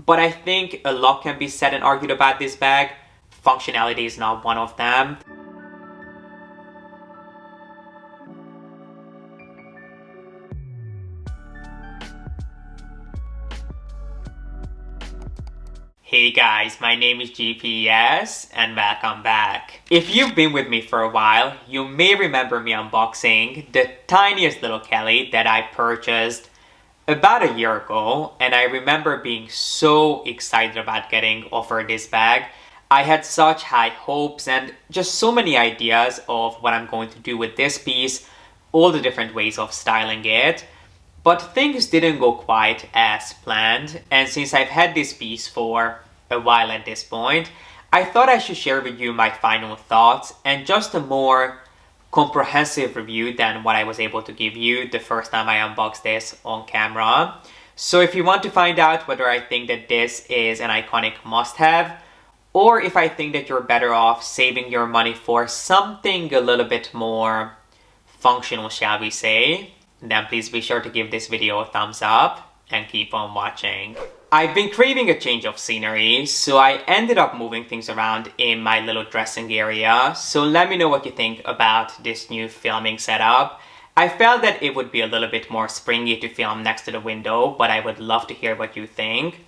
but I think a lot can be said and argued about this bag. Functionality is not one of them. Hey guys, my name is G.P.S. and welcome back. If you've been with me for a while, you may remember me unboxing the tiniest little Kelly that I purchased about a year ago, and I remember being so excited about getting offered this bag. I had such high hopes and just so many ideas of what I'm going to do with this piece, all the different ways of styling it. But things didn't go quite as planned, and since I've had this piece for a while at this point, I thought I should share with you my final thoughts and just a more comprehensive review than what I was able to give you the first time I unboxed this on camera. So if you want to find out whether I think that this is an iconic must-have, or if I think that you're better off saving your money for something a little bit more functional, shall we say, then please be sure to give this video a thumbs up and keep on watching. I've been craving a change of scenery, so I ended up moving things around in my little dressing area. So let me know what you think about this new filming setup. I felt that it would be a little bit more springy to film next to the window, but I would love to hear what you think.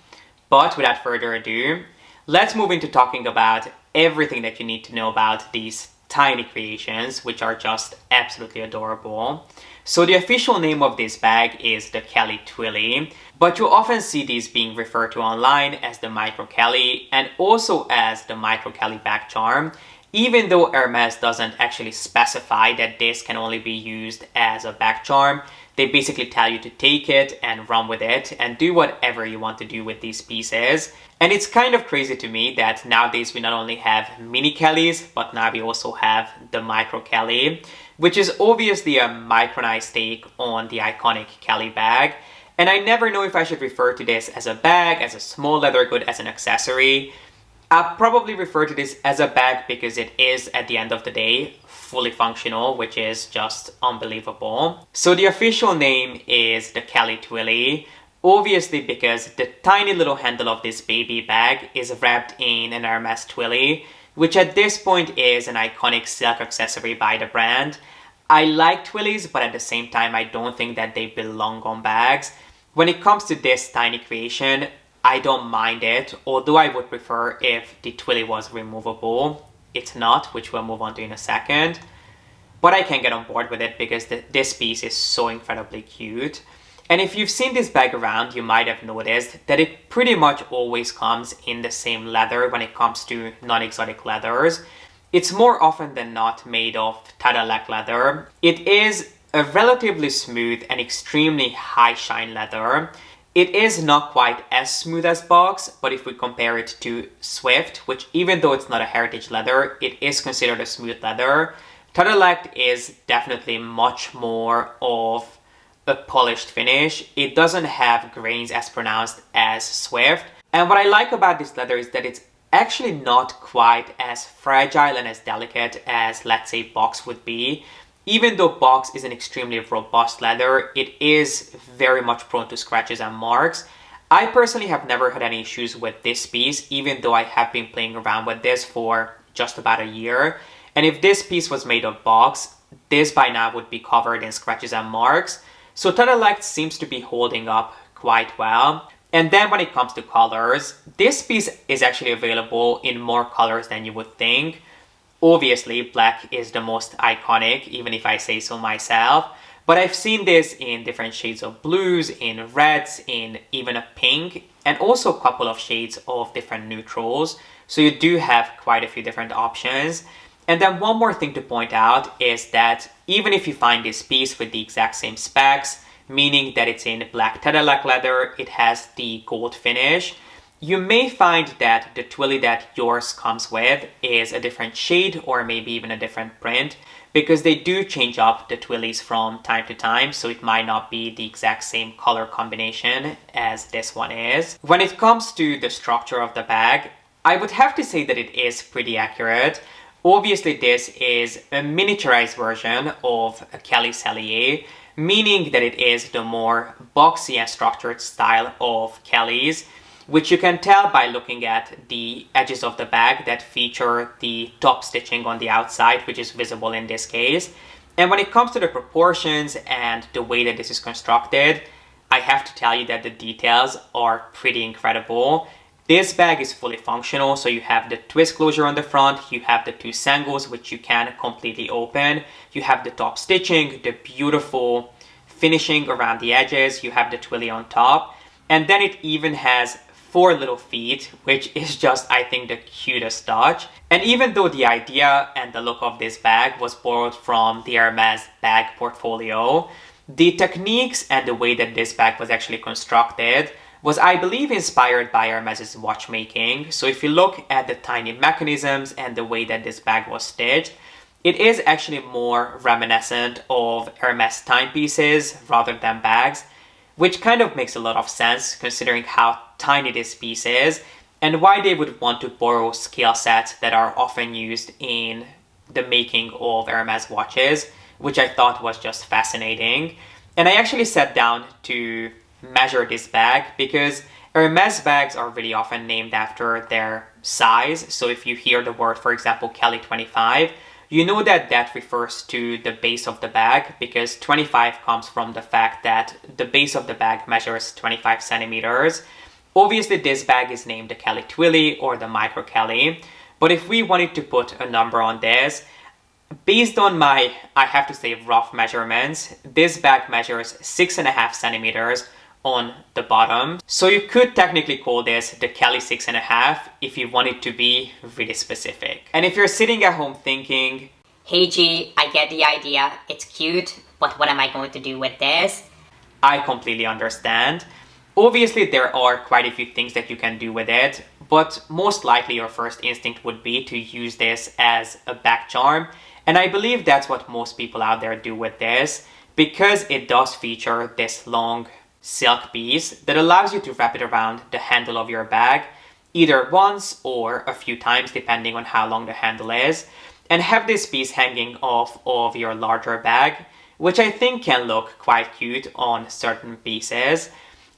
But without further ado, let's move into talking about everything that you need to know about these tiny creations, which are just absolutely adorable. So the official name of this bag is the Kelly Twilly, but you often see these being referred to online as the Micro Kelly and also as the Micro Kelly bag charm, even though Hermes doesn't actually specify that this can only be used as a bag charm. They basically tell you to take it and run with it and do whatever you want to do with these pieces. And it's kind of crazy to me that nowadays we not only have mini Kellys, but now we also have the Micro Kelly, which is obviously a micronized take on the iconic Kelly bag. And I never know if I should refer to this as a bag, as a small leather good, as an accessory. I'll probably refer to this as a bag because it is, at the end of the day, fully functional, which is just unbelievable. So the official name is the Kelly Twilly, obviously because the tiny little handle of this baby bag is wrapped in an Hermes Twilly, which at this point is an iconic silk accessory by the brand. I like Twillies, but at the same time I don't think that they belong on bags. When it comes to this tiny creation, I don't mind it, although I would prefer if the Twilly was removable. It's not, which we'll move on to in a second. But I can get on board with it because this piece is so incredibly cute. And if you've seen this bag around, you might have noticed that it pretty much always comes in the same leather when it comes to non-exotic leathers. It's more often than not made of Tiniest leather. It is a relatively smooth and extremely high shine leather. It is not quite as smooth as box, but if we compare it to Swift, which even though it's not a heritage leather, it is considered a smooth leather, Tiniest is definitely much more of a polished finish. It doesn't have grains as pronounced as Swift. And what I like about this leather is that it's actually not quite as fragile and as delicate as, let's say, box would be. Even though box is an extremely robust leather, it is very much prone to scratches and marks. I personally have never had any issues with this piece, even though I have been playing around with this for just about a year. And if this piece was made of box, this by now would be covered in scratches and marks. So Tiniest seems to be holding up quite well. And then when it comes to colors, this piece is actually available in more colors than you would think. Obviously, black is the most iconic, even if I say so myself. But I've seen this in different shades of blues, in reds, in even a pink, and also a couple of shades of different neutrals. So you do have quite a few different options. And then one more thing to point out is that even if you find this piece with the exact same specs, meaning that it's in black Tiniest leather, it has the gold finish, you may find that the Twilly that yours comes with is a different shade or maybe even a different print, because they do change up the Twillies from time to time, so it might not be the exact same color combination as this one is. When it comes to the structure of the bag, I would have to say that it is pretty accurate. Obviously, this is a miniaturized version of a Kelly Cellier, meaning that it is the more boxy and structured style of Kellys, which you can tell by looking at the edges of the bag that feature the top stitching on the outside, which is visible in this case. And when it comes to the proportions and the way that this is constructed, I have to tell you that the details are pretty incredible. This bag is fully functional, so you have the twist closure on the front, you have the two sangles which you can completely open, you have the top stitching, the beautiful finishing around the edges, you have the twilly on top, and then it even has 4 little feet, which is just, I think, the cutest touch. And even though the idea and the look of this bag was borrowed from the Hermes bag portfolio, the techniques and the way that this bag was actually constructed was, I believe, inspired by Hermes's watchmaking. So if you look at the tiny mechanisms and the way that this bag was stitched, it is actually more reminiscent of Hermes timepieces rather than bags, which kind of makes a lot of sense considering how tiny this piece is and why they would want to borrow scale sets that are often used in the making of Hermes watches, which I thought was just fascinating. And I actually sat down to measure this bag because Hermes bags are really often named after their size. So if you hear the word, for example, Kelly 25, you know that that refers to the base of the bag, because 25 comes from the fact that the base of the bag measures 25 centimeters. Obviously, this bag is named the Kelly Twilly or the Micro Kelly, but if we wanted to put a number on this, based on my, I have to say, rough measurements, this bag measures 6.5 centimeters on the bottom. So you could technically call this the Kelly 6.5 if you wanted to be really specific. And if you're sitting at home thinking, hey G, I get the idea, it's cute, but what am I going to do with this? I completely understand. Obviously, there are quite a few things that you can do with it, but most likely your first instinct would be to use this as a back charm. And I believe that's what most people out there do with this, because it does feature this long silk piece that allows you to wrap it around the handle of your bag, either once or a few times depending on how long the handle is, and have this piece hanging off of your larger bag, which I think can look quite cute on certain pieces.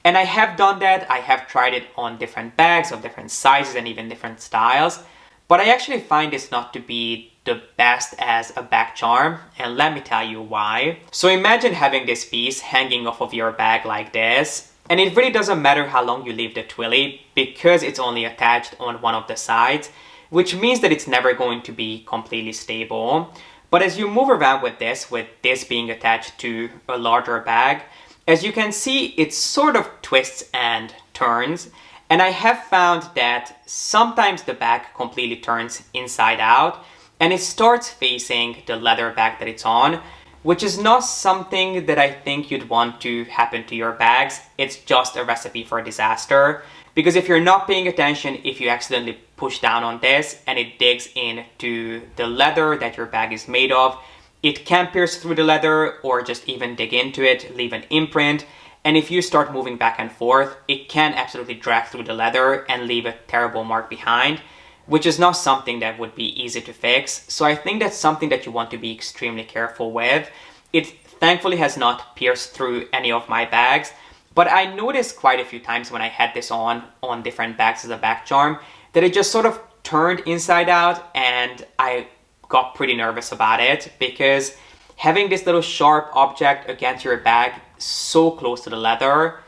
And I have done that. I have tried it on different bags of different sizes and even different styles, but I actually find this not to be the best as a back charm, and let me tell you why. So imagine having this piece hanging off of your bag like this, and it really doesn't matter how long you leave the twilly because it's only attached on one of the sides, which means that it's never going to be completely stable. But as you move around with this being attached to a larger bag, as you can see, it sort of twists and turns. And I have found that sometimes the bag completely turns inside out and it starts facing the leather bag that it's on, which is not something that I think you'd want to happen to your bags. It's just a recipe for disaster. Because if you're not paying attention, if you accidentally push down on this and it digs into the leather that your bag is made of, it can pierce through the leather or just even dig into it, leave an imprint. And if you start moving back and forth, it can absolutely drag through the leather and leave a terrible mark behind, which is not something that would be easy to fix. So I think that's something that you want to be extremely careful with. It thankfully has not pierced through any of my bags, but I noticed quite a few times when I had this on different bags as a back charm that it just sort of turned inside out, and I got pretty nervous about it because having this little sharp object against your bag so close to the leather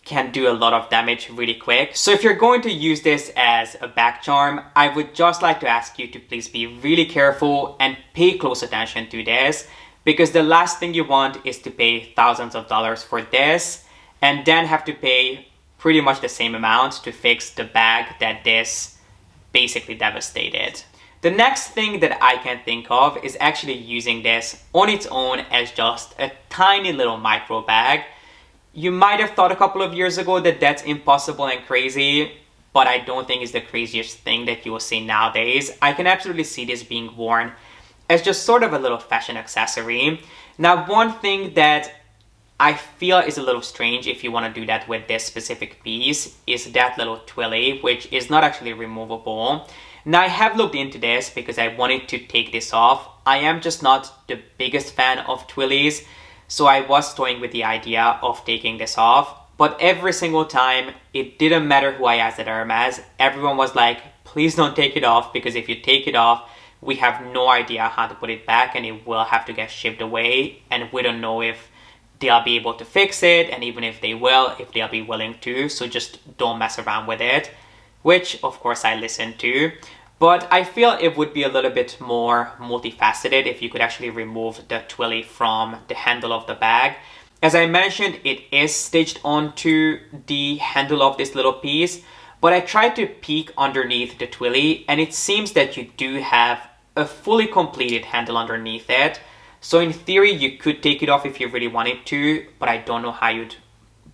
can do a lot of damage really quick. So if you're going to use this as a back charm, I would just like to ask you to please be really careful and pay close attention to this, because the last thing you want is to pay thousands of dollars for this and then have to pay pretty much the same amount to fix the bag that this basically devastated. The next thing that I can think of is actually using this on its own as just a tiny little micro bag. You might have thought a couple of years ago that that's impossible and crazy, but I don't think it's the craziest thing that you will see nowadays. I can absolutely see this being worn as just sort of a little fashion accessory. Now, one thing that I feel is a little strange if you want to do that with this specific piece is that little twilly, which is not actually removable. Now, I have looked into this because I wanted to take this off. I am just not the biggest fan of twillies, so I was toying with the idea of taking this off. But every single time, it didn't matter who I asked at Hermes, everyone was like, please don't take it off, because if you take it off, we have no idea how to put it back and it will have to get shipped away, and we don't know if they'll be able to fix it, and even if they will, if they'll be willing to, so just don't mess around with it, which of course I listened to. But I feel it would be a little bit more multifaceted if you could actually remove the Twilly from the handle of the bag. As I mentioned, it is stitched onto the handle of this little piece, but I tried to peek underneath the Twilly and it seems that you do have a fully completed handle underneath it. So in theory, you could take it off if you really wanted to, but I don't know how you'd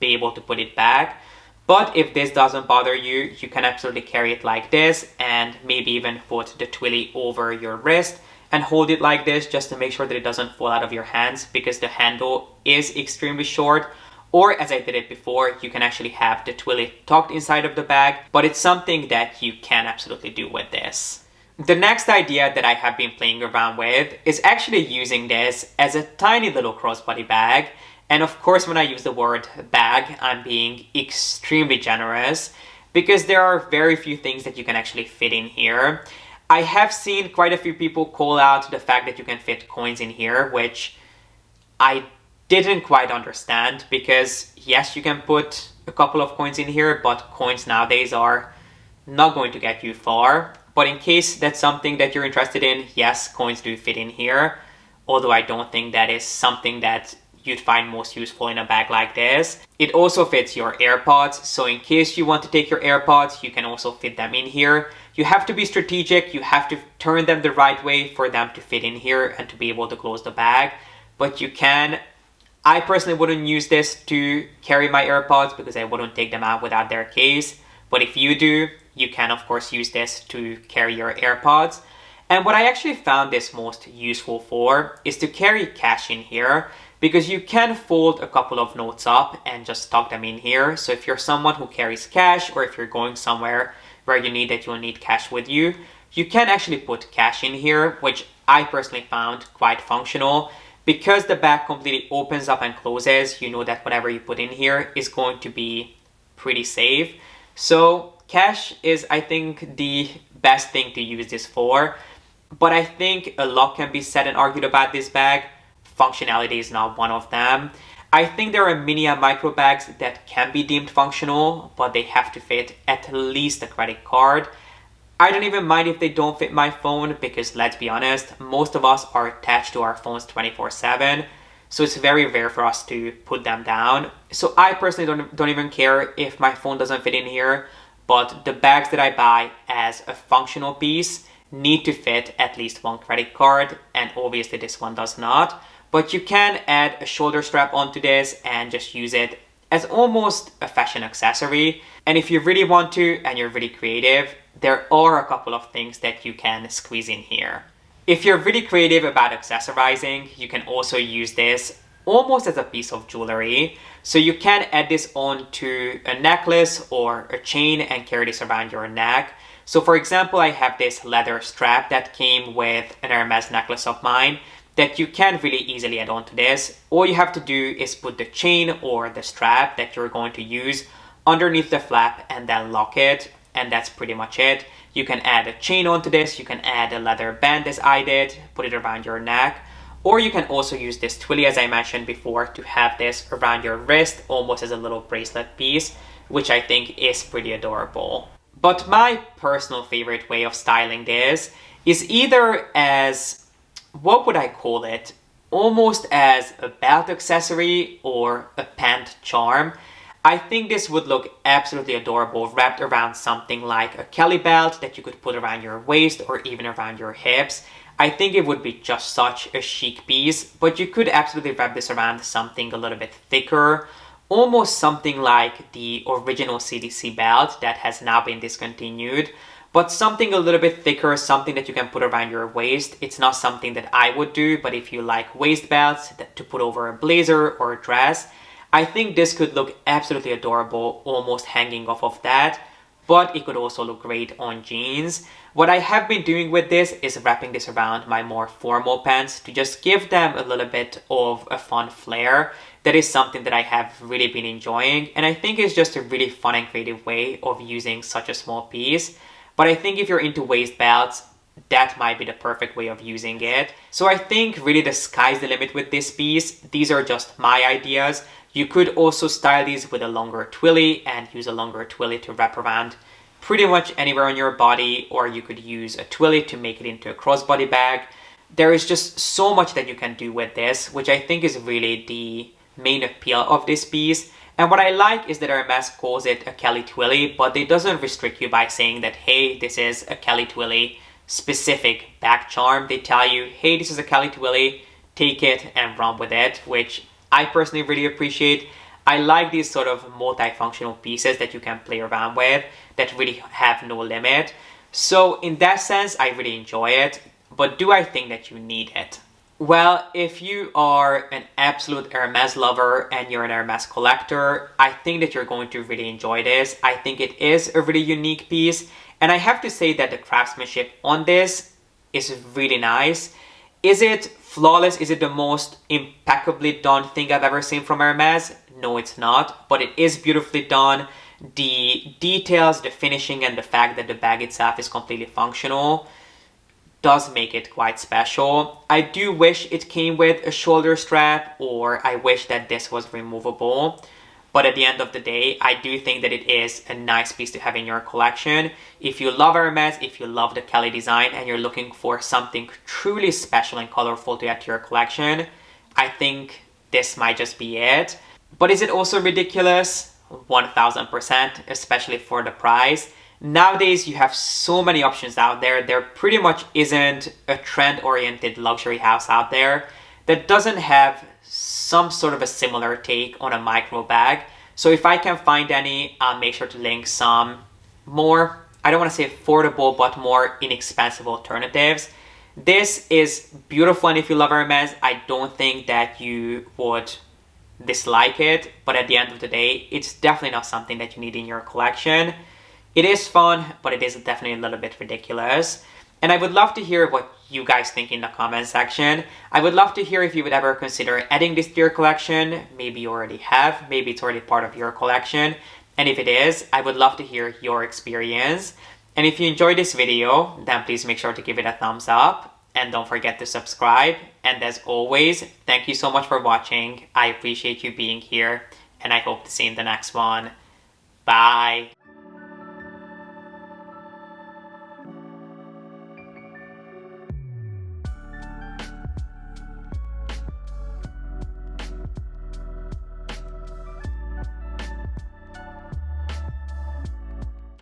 be able to put it back. But if this doesn't bother you, you can absolutely carry it like this and maybe even put the Twilly over your wrist and hold it like this just to make sure that it doesn't fall out of your hands, because the handle is extremely short. Or as I did it before, you can actually have the Twilly tucked inside of the bag, but it's something that you can absolutely do with this. The next idea that I have been playing around with is actually using this as a tiny little crossbody bag. And of course, when I use the word bag, I'm being extremely generous because there are very few things that you can actually fit in here. I have seen quite a few people call out the fact that you can fit coins in here, which I didn't quite understand, because yes, you can put a couple of coins in here, but coins nowadays are not going to get you far. But in case that's something that you're interested in, yes, coins do fit in here, although I don't think that is something that you'd find most useful in a bag like this. It also fits your AirPods, so in case you want to take your AirPods, you can also fit them in here. You have to be strategic, you have to turn them the right way for them to fit in here and to be able to close the bag, but you can. I personally wouldn't use this to carry my AirPods because I wouldn't take them out without their case, but if you do, you can of course use this to carry your AirPods. And what I actually found this most useful for is to carry cash in here, because you can fold a couple of notes up and just tuck them in here. So if you're someone who carries cash, or if you're going somewhere where you need that you'll need cash with you, you can actually put cash in here, which I personally found quite functional. Because the bag completely opens up and closes, you know that whatever you put in here is going to be pretty safe. So cash is, I think, the best thing to use this for. But I think a lot can be said and argued about this bag. Functionality is not one of them. I think there are mini and micro bags that can be deemed functional, but they have to fit at least a credit card. I don't even mind if they don't fit my phone, because let's be honest, most of us are attached to our phones 24/7, so it's very rare for us to put them down. So I personally don't even care if my phone doesn't fit in here, but the bags that I buy as a functional piece need to fit at least one credit card, and obviously this one does not. But you can add a shoulder strap onto this and just use it as almost a fashion accessory. And if you really want to and you're really creative, there are a couple of things that you can squeeze in here. If you're really creative about accessorizing, you can also use this almost as a piece of jewelry. So you can add this onto a necklace or a chain and carry this around your neck. So for example, I have this leather strap that came with an Hermes necklace of mine that you can really easily add onto this. All you have to do is put the chain or the strap that you're going to use underneath the flap and then lock it, and that's pretty much it. You can add a chain onto this, you can add a leather band as I did, put it around your neck, or you can also use this Twilly, as I mentioned before, to have this around your wrist almost as a little bracelet piece, which I think is pretty adorable. But my personal favorite way of styling this is either as, what would I call it? Almost as a belt accessory or a pant charm. I think this would look absolutely adorable wrapped around something like a Kelly belt that you could put around your waist or even around your hips. I think it would be just such a chic piece, but you could absolutely wrap this around something a little bit thicker, almost something like the original CDC belt that has now been discontinued. But something a little bit thicker, something that you can put around your waist. It's not something that I would do, but if you like waist belts to put over a blazer or a dress, I think this could look absolutely adorable, almost hanging off of that. but it could also look great on jeans. What I have been doing with this is wrapping this around my more formal pants to just give them a little bit of a fun flair. That is something that I have really been enjoying, and I think it's just a really fun and creative way of using such a small piece. But I think if you're into waist belts, that might be the perfect way of using it. So I think really the sky's the limit with this piece. These are just my ideas. You could also style these with a longer twilly and use a longer twilly to wrap around pretty much anywhere on your body, or you could use a twilly to make it into a crossbody bag. There is just so much that you can do with this, which I think is really the main appeal of this piece. And what I like is that Hermes calls it a Kelly Twilly, but it doesn't restrict you by saying that, hey, this is a Kelly Twilly specific bag charm. They tell you, hey, this is a Kelly Twilly, take it and run with it, which I personally really appreciate. I like these sort of multifunctional pieces that you can play around with that really have no limit. So in that sense, I really enjoy it. But do I think that you need it? Well, if you are an absolute Hermes lover and you're an Hermes collector, I think that you're going to really enjoy this. I think it is a really unique piece. And I have to say that the craftsmanship on this is really nice. Is it flawless? Is it the most impeccably done thing I've ever seen from Hermes? No, it's not, but it is beautifully done. The details, the finishing, and the fact that the bag itself is completely functional does make it quite special. I do wish it came with a shoulder strap, or I wish that this was removable. But at the end of the day, I do think that it is a nice piece to have in your collection. If you love Hermes, if you love the Kelly design, and you're looking for something truly special and colorful to add to your collection, I think this might just be it. But is it also ridiculous? 1000%, especially for the price. Nowadays, you have so many options out there. There pretty much isn't a trend-oriented luxury house out there that doesn't have some sort of a similar take on a micro bag. So if I can find any, I'll make sure to link some more, I don't want to say affordable, but more inexpensive alternatives. This is beautiful, and if you love Hermes, I don't think that you would dislike it. But at the end of the day, it's definitely not something that you need in your collection. It is fun, but it is definitely a little bit ridiculous. And I would love to hear what you guys think in the comment section. I would love to hear if you would ever consider adding this to your collection. Maybe you already have, maybe it's already part of your collection. And if it is, I would love to hear your experience. And if you enjoyed this video, then please make sure to give it a thumbs up. And don't forget to subscribe. And as always, thank you so much for watching. I appreciate you being here. And I hope to see you in the next one. Bye.